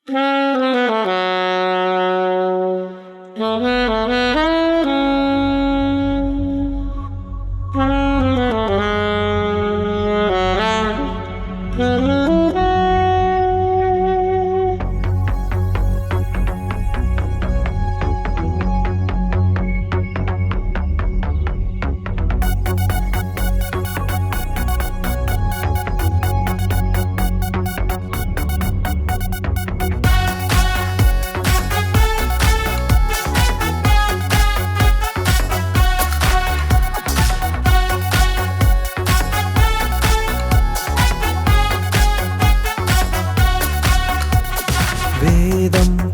வேதம்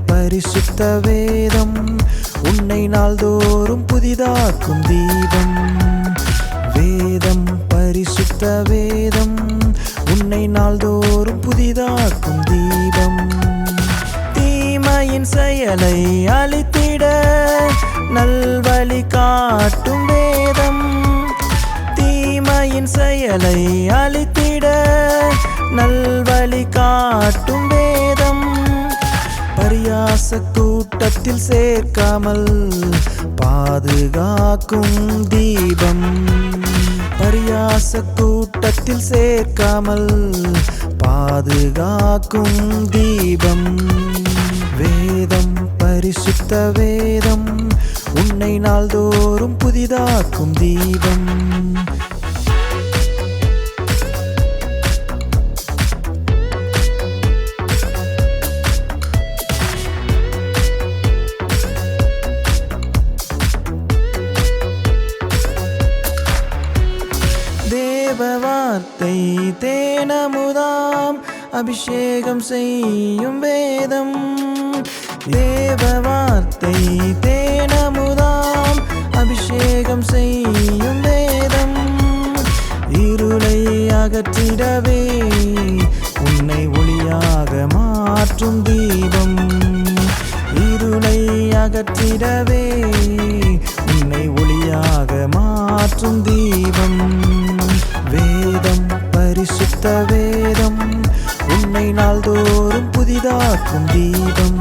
பரிசுத்த வேதம் உன்னை நாள்தோறும் புதிதாக்கும் தீபம். வேதம் பரிசுத்த வேதம் உன்னை நாள்தோறும் புதிதாக்கும் தீபம். தீமையின் செயலை அழித்திட நல்வழி காட்டும் வேதம். தீமையின் செயலை அழித்திட நல்வழி காட்டும் வேதம். பரியாச கூட்டத்தில் சேர்க்காமல் பாதுகாக்கும் தீபம். பரியாச கூட்டத்தில் சேர்க்காமல் பாதுகாக்கும் தீபம். வேதம் பரிசுத்த வேதம் உன்னை நாள்தோறும் புதிதாக்கும் தீபம். தேவ வார்த்தை தேனமுதாம் அபிஷேகம் செய்யும் வேதம். தேவ வார்த்தை தேனமுதாம் அபிஷேகம் செய்யும் வேதம். இருளை அகற்றிடவே உன்னை ஒளியாக மாற்றும் தீபம். இருளை அகற்றிடவே உன்னை ஒளியாக மாற்றும் தீபம். வேதம் பரிசுத்த வேதம் உன்னை நாள்தோறும் புதிதாக்கும் தீபம்.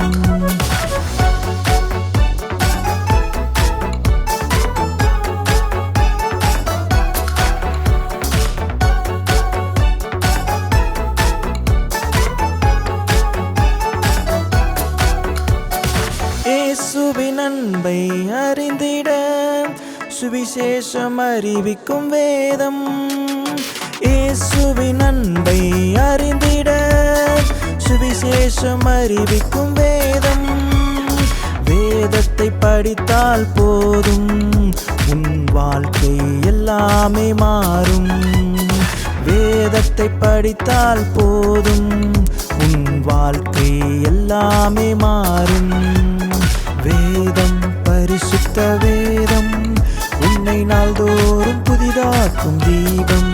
இயேசுவின் அன்பை அறிந்திட சுவிசேஷம் அறிவிக்கும் வேதம். இயேசுவின் அன்பை அறிந்திட சுவிசேஷம் அறிவிக்கும் வேதம். வேதத்தை படித்தால் போதும் உன் வாழ்க்கை எல்லாமே மாறும். வேதத்தை படித்தால் போதும் உன் வாழ்க்கை எல்லாமே மாறும். வேதம் பரிசுத்த வேதம் உன்னை நாள்தோறும் புதிதாக்கும் தீபம்.